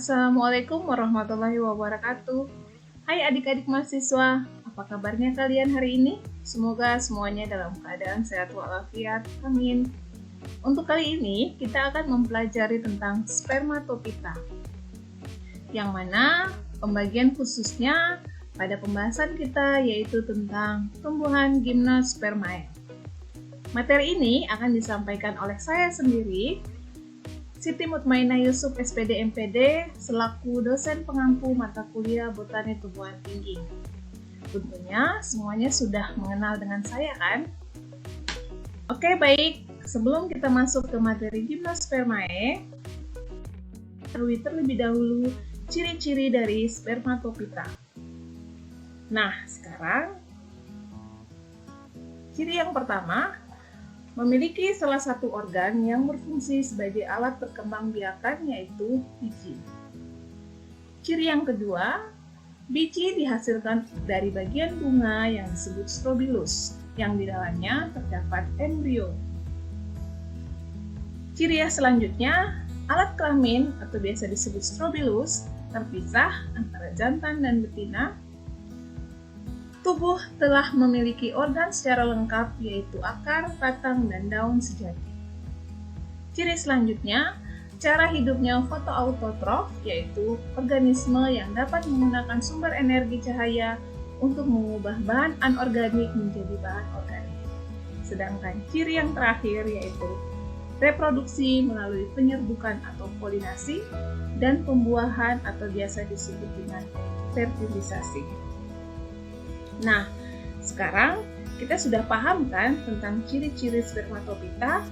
Assalamualaikum warahmatullahi wabarakatuh. Hai adik-adik mahasiswa, apa kabarnya kalian hari ini? Semoga semuanya dalam keadaan sehat walafiat. Amin. Untuk kali ini kita akan mempelajari tentang spermatopita, yang mana pembagian khususnya pada pembahasan kita yaitu tentang tumbuhan Gymnospermae. Materi ini akan disampaikan oleh saya sendiri, Siti Mutmainah Yusuf SPD MPD selaku dosen pengampu mata kuliah Botani Tumbuhan Tinggi. Tentunya semuanya sudah mengenal dengan saya kan? Oke, baik. Sebelum kita masuk ke materi Gymnospermae, terlebih dahulu ciri-ciri dari spermatopita. Nah, sekarang ciri yang pertama, memiliki salah satu organ yang berfungsi sebagai alat perkembangbiakan, yaitu biji. Ciri yang kedua, biji dihasilkan dari bagian bunga yang disebut strobilus, yang di dalamnya terdapat embrio. Ciri yang selanjutnya, alat kelamin atau biasa disebut strobilus terpisah antara jantan dan betina. Tubuh telah memiliki organ secara lengkap, yaitu akar, batang, dan daun sejati. Ciri selanjutnya, cara hidupnya fotoautotrof, yaitu organisme yang dapat menggunakan sumber energi cahaya untuk mengubah bahan anorganik menjadi bahan organik. Sedangkan ciri yang terakhir yaitu reproduksi melalui penyerbukan atau polinasi dan pembuahan atau biasa disebut dengan fertilisasi. Nah, sekarang kita sudah paham kan tentang ciri-ciri spermatopita.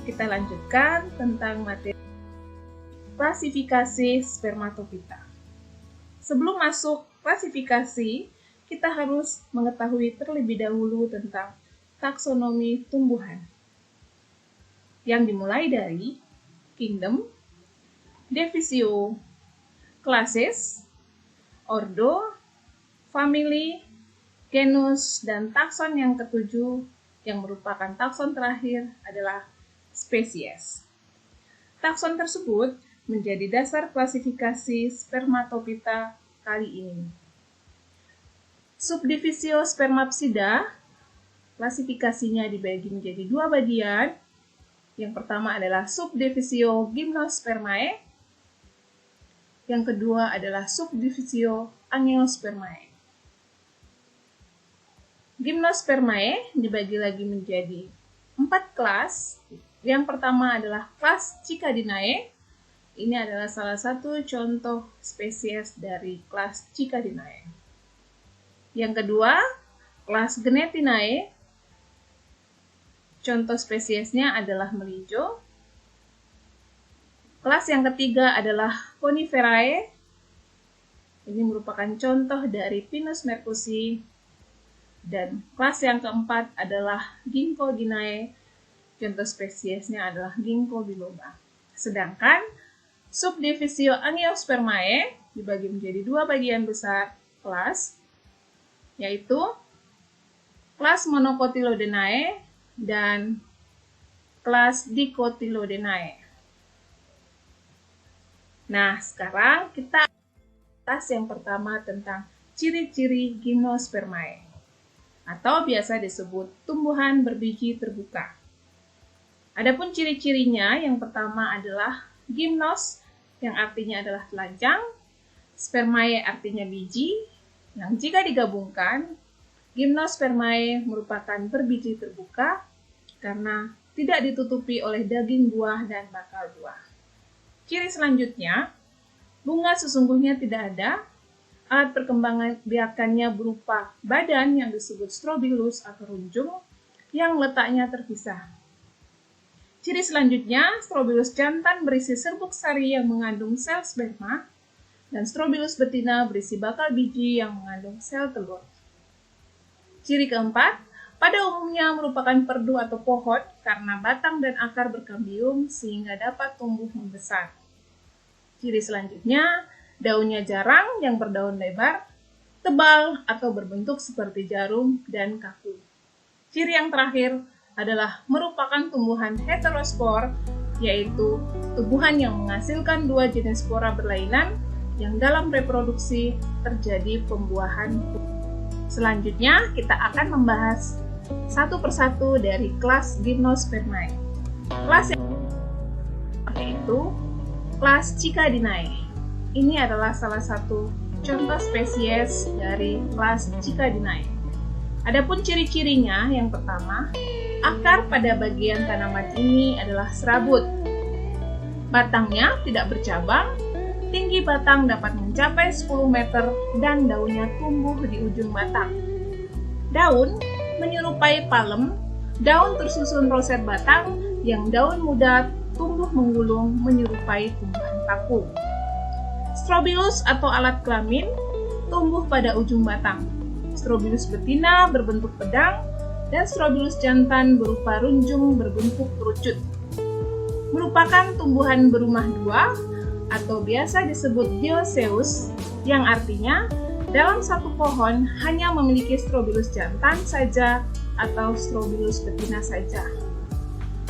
Kita lanjutkan tentang materi klasifikasi spermatopita. Sebelum masuk klasifikasi, kita harus mengetahui terlebih dahulu tentang taksonomi tumbuhan, yang dimulai dari kingdom, divisio, classes, ordo, family, genus, dan takson yang ketujuh yang merupakan takson terakhir adalah spesies. Takson tersebut menjadi dasar klasifikasi spermatopita kali ini. Subdivisio Spermapsida, klasifikasinya dibagi menjadi dua bagian. Yang pertama adalah subdivisio Gymnospermae, yang kedua adalah subdivisio Angiospermae. Gymnospermae dibagi lagi menjadi 4 kelas. Yang pertama adalah kelas Cicadinae. Ini adalah salah satu contoh spesies dari kelas Cicadinae. Yang kedua, kelas Genetinae. Contoh spesiesnya adalah melinjo. Kelas yang ketiga adalah Coniferae. Ini merupakan contoh dari Pinus mercusi. Dan kelas yang keempat adalah Ginkgodinae. Contoh spesiesnya adalah Ginkgo biloba. Sedangkan subdivisio Angiospermae dibagi menjadi dua bagian besar kelas, yaitu kelas Monocotylodenae dan kelas Dicotylodenae. Nah, sekarang kita bahas yang pertama tentang ciri-ciri Gymnospermae, atau biasa disebut tumbuhan berbiji terbuka. Adapun ciri-cirinya, yang pertama adalah gymnos, yang artinya adalah telanjang, spermae artinya biji, yang jika digabungkan, Gymnospermae merupakan berbiji terbuka karena tidak ditutupi oleh daging buah dan bakal buah. Ciri selanjutnya, bunga sesungguhnya tidak ada. Alat perkembangan biakannya berupa badan yang disebut strobilus atau runjung yang letaknya terpisah. Ciri selanjutnya, strobilus jantan berisi serbuk sari yang mengandung sel sperma, dan strobilus betina berisi bakal biji yang mengandung sel telur. Ciri keempat, pada umumnya merupakan perdu atau pohon karena batang dan akar berkambium sehingga dapat tumbuh membesar. Ciri selanjutnya, daunnya jarang yang berdaun lebar, tebal atau berbentuk seperti jarum dan kaku. Ciri yang terakhir adalah merupakan tumbuhan heterospor yaitu tumbuhan yang menghasilkan dua jenis spora berlainan yang dalam reproduksi terjadi pembuahan. Selanjutnya, kita akan membahas satu persatu dari kelas Gymnospermae. Kelas yang yaitu kelas Cicadinae. Ini adalah salah satu contoh spesies dari kelas Cicadinae. Adapun ciri-cirinya, yang pertama, akar pada bagian tanaman ini adalah serabut. Batangnya tidak bercabang, tinggi batang dapat mencapai 10 meter dan daunnya tumbuh di ujung batang. Daun menyerupai palem, daun tersusun roset batang yang daun muda tumbuh menggulung menyerupai tumbuhan paku. Strobilus atau alat kelamin tumbuh pada ujung batang. Strobilus betina berbentuk pedang dan Strobilus jantan berupa runjung berbentuk kerucut. Merupakan tumbuhan berumah dua atau biasa disebut dioecious, yang artinya dalam satu pohon hanya memiliki Strobilus jantan saja atau Strobilus betina saja.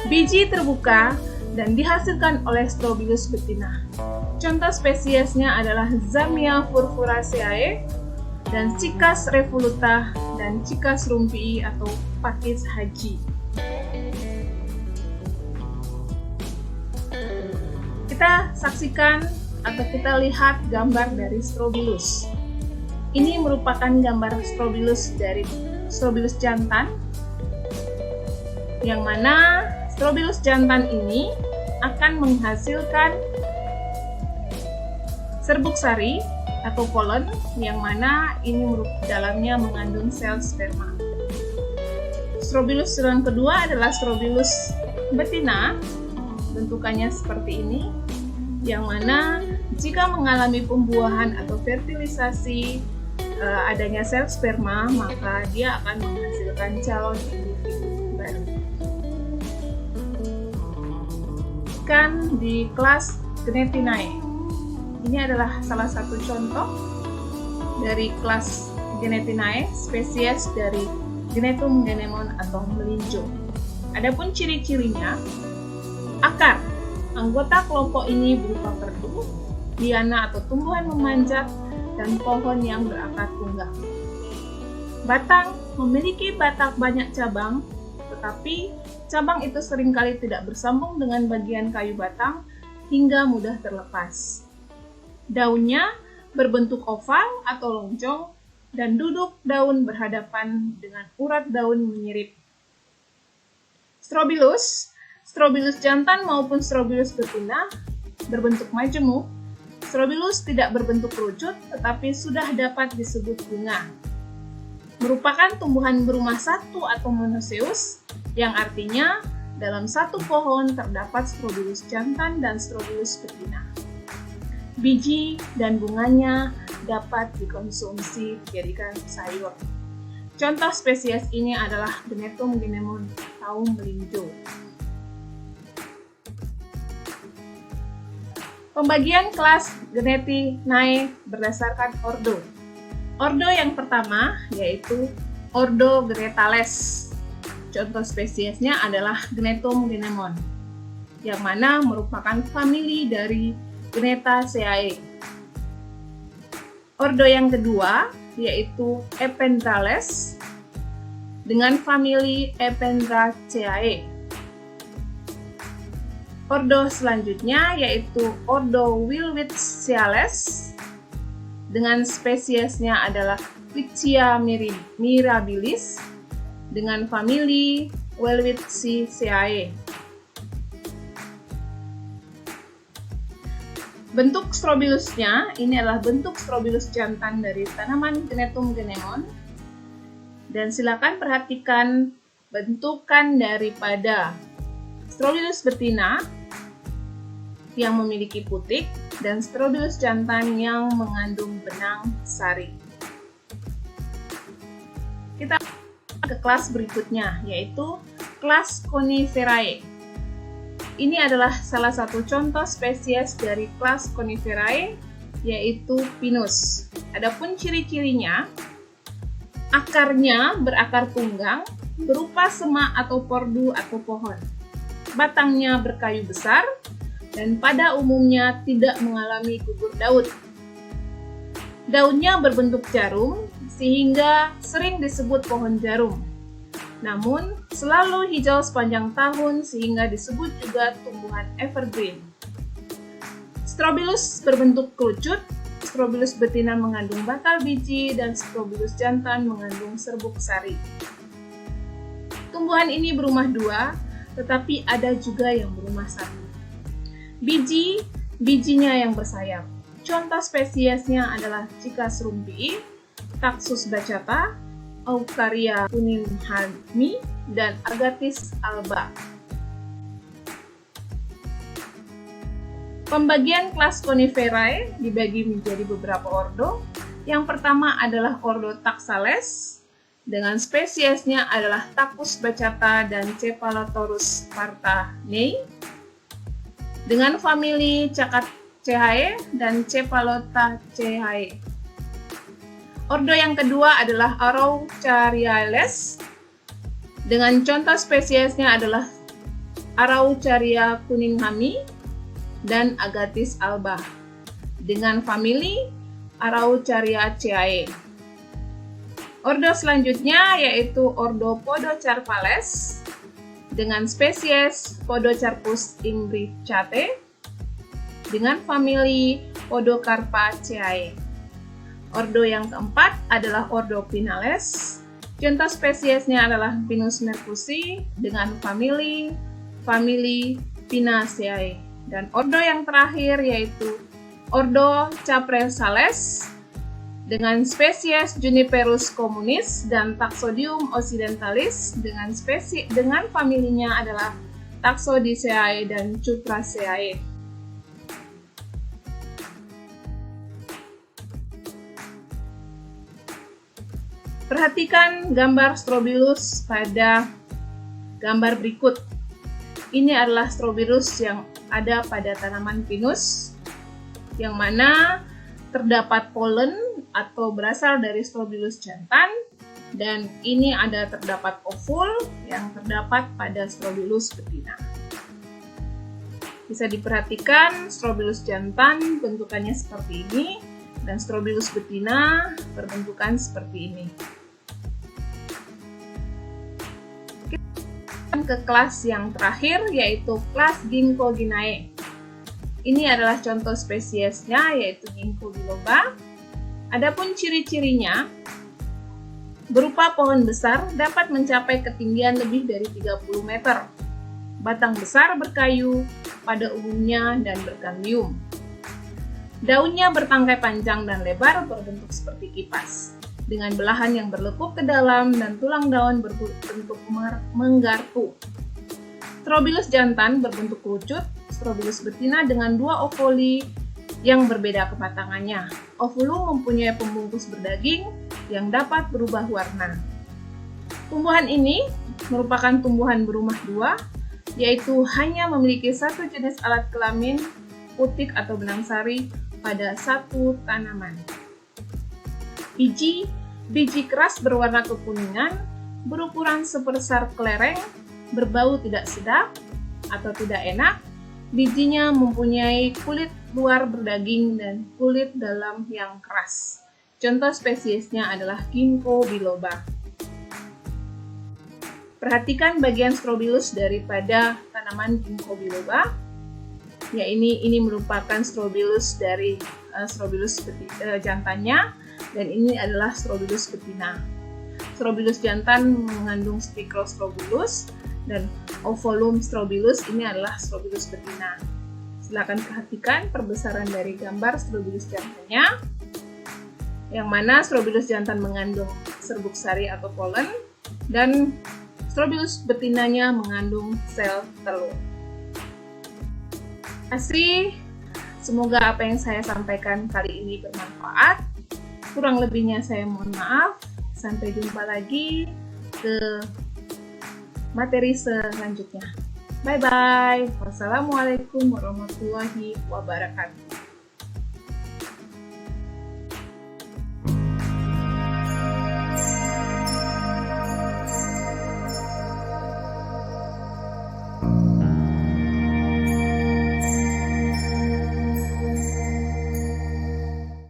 Biji terbuka dan dihasilkan oleh Strobilus betina. Contoh spesiesnya adalah Zamia furfuraceae dan Cicas revoluta dan Cicas rumpii atau pakis haji. Kita saksikan atau kita lihat gambar dari Strobilus. Ini merupakan gambar Strobilus dari Strobilus jantan, yang mana Strobilus jantan ini akan menghasilkan serbuk sari atau polen, yang mana ini dalamnya mengandung sel sperma. Strobilus yang kedua adalah Strobilus betina, bentukannya seperti ini, yang mana jika mengalami pembuahan atau fertilisasi adanya sel sperma, maka dia akan menghasilkan calon individu baru. Kan di kelas Gnetinae. Ini adalah salah satu contoh dari kelas Gnetinae, spesies dari Gnetum genemon atau melinjo. Adapun ciri-cirinya, akar. Anggota kelompok ini berupa perdu, liana atau tumbuhan memanjat, dan pohon yang berakar tunggal. Batang memiliki banyak cabang, tetapi cabang itu seringkali tidak bersambung dengan bagian kayu batang hingga mudah terlepas. Daunnya berbentuk oval atau lonjong dan duduk daun berhadapan dengan urat daun menyirip. Strobilus jantan maupun Strobilus betina berbentuk majemuk. Strobilus tidak berbentuk kerucut, tetapi sudah dapat disebut bunga. Merupakan tumbuhan berumah satu atau monoecious, yang artinya dalam satu pohon terdapat Strobilus jantan dan Strobilus betina. Biji dan bunganya dapat dikonsumsi dijadikan sayur. Contoh spesies ini adalah Gnetum genemon atau melinjo. Pembagian kelas Gnetinae berdasarkan ordo. Ordo yang pertama yaitu Ordo Gnetales. Contoh spesiesnya adalah Gnetum genemon, yang mana merupakan famili dari Gnetaceae. Ordo yang kedua yaitu Ependrales dengan famili Ependraceae. Ordo selanjutnya yaitu Ordo Wilwitziales dengan spesiesnya adalah Wichia mirabilis dengan famili Welwitziaceae. Bentuk Strobilusnya ini adalah bentuk Strobilus jantan dari tanaman Gnetum genemon, dan silakan perhatikan bentukan daripada Strobilus betina yang memiliki putik dan Strobilus jantan yang mengandung benang sari. Kita ke kelas berikutnya, yaitu kelas Coniferae. Ini adalah salah satu contoh spesies dari kelas Coniferae, yaitu Pinus. Adapun ciri-cirinya, akarnya berakar tunggang, berupa semak atau pordu atau pohon. batangnya berkayu besar, dan pada umumnya tidak mengalami gugur daun. Daunnya berbentuk jarum, sehingga sering disebut pohon jarum. Namun, selalu hijau sepanjang tahun sehingga disebut juga tumbuhan evergreen. Strobilus berbentuk kerucut, Strobilus betina mengandung bakal biji, dan Strobilus jantan mengandung serbuk sari. Tumbuhan ini berumah dua, tetapi ada juga yang berumah satu. Bijinya yang bersayap. Contoh spesiesnya adalah Cichas rumphii, Taxus baccata, Eukarya kuninghami, dan Agathis alba. Pembagian kelas Coniferae dibagi menjadi beberapa ordo. Yang pertama adalah ordo Taxales, dengan spesiesnya adalah Taxus baccata dan Cephalotorus spartanei, dengan famili Cacataceae dan Cephalotaceae. Ordo yang kedua adalah Araucariales, dengan contoh spesiesnya adalah Araucaria kuninghami dan Agathis alba, dengan famili Araucariaceae. Ordo selanjutnya yaitu Ordo Podocarpales, dengan spesies Podocarpus imbricate, dengan famili Podocarpaceae. Ordo yang keempat adalah Ordo Pinales. Contoh spesiesnya adalah Pinus mercusii dengan famili Pinaceae. Dan ordo yang terakhir yaitu Ordo Capresales dengan spesies Juniperus communis dan Taxodium occidentalis dengan familinya adalah Taxodiceae dan Cupraceae. Perhatikan gambar Strobilus pada gambar berikut. Ini adalah Strobilus yang ada pada tanaman pinus, yang mana terdapat polen atau berasal dari Strobilus jantan, dan ini terdapat ovul yang terdapat pada Strobilus betina. Bisa diperhatikan Strobilus jantan bentukannya seperti ini, dan Strobilus betina berbentukan seperti ini. Ke kelas yang terakhir yaitu kelas Ginkgoginae. Ini adalah contoh spesiesnya yaitu Ginkgo biloba. Adapun ciri-cirinya berupa pohon besar dapat mencapai ketinggian lebih dari 30 meter. Batang besar berkayu pada umumnya dan berganglium. Daunnya bertangkai panjang dan lebar berbentuk seperti kipas, dengan belahan yang berlekuk ke dalam dan tulang daun berbentuk menggarpu. Strobilus jantan berbentuk kerucut, Strobilus betina dengan dua ovuli yang berbeda kematangannya. Ovulum mempunyai pembungkus berdaging yang dapat berubah warna. Tumbuhan ini merupakan tumbuhan berumah dua, yaitu hanya memiliki satu jenis alat kelamin, putik atau benang sari, pada satu tanaman. Biji keras berwarna kekuningan, berukuran sebesar kelereng, berbau tidak sedap atau tidak enak. Bijinya mempunyai kulit luar berdaging dan kulit dalam yang keras. Contoh spesiesnya adalah Ginkgo biloba. Perhatikan bagian Strobilus daripada tanaman Ginkgo biloba. Ya, ini merupakan Strobilus dari Strobilus jantannya, dan ini adalah Strobilus betina. Strobilus jantan mengandung Spicrostrobilus, dan Ovulum Strobilus ini adalah Strobilus betina. Silakan perhatikan perbesaran dari gambar Strobilus jantannya, yang mana Strobilus jantan mengandung serbuk sari atau polen, dan Strobilus betinanya mengandung sel telur. Terima kasih. Semoga apa yang saya sampaikan kali ini bermanfaat. Kurang lebihnya saya mohon maaf. Sampai jumpa lagi ke materi selanjutnya. Bye-bye. Wassalamualaikum warahmatullahi wabarakatuh.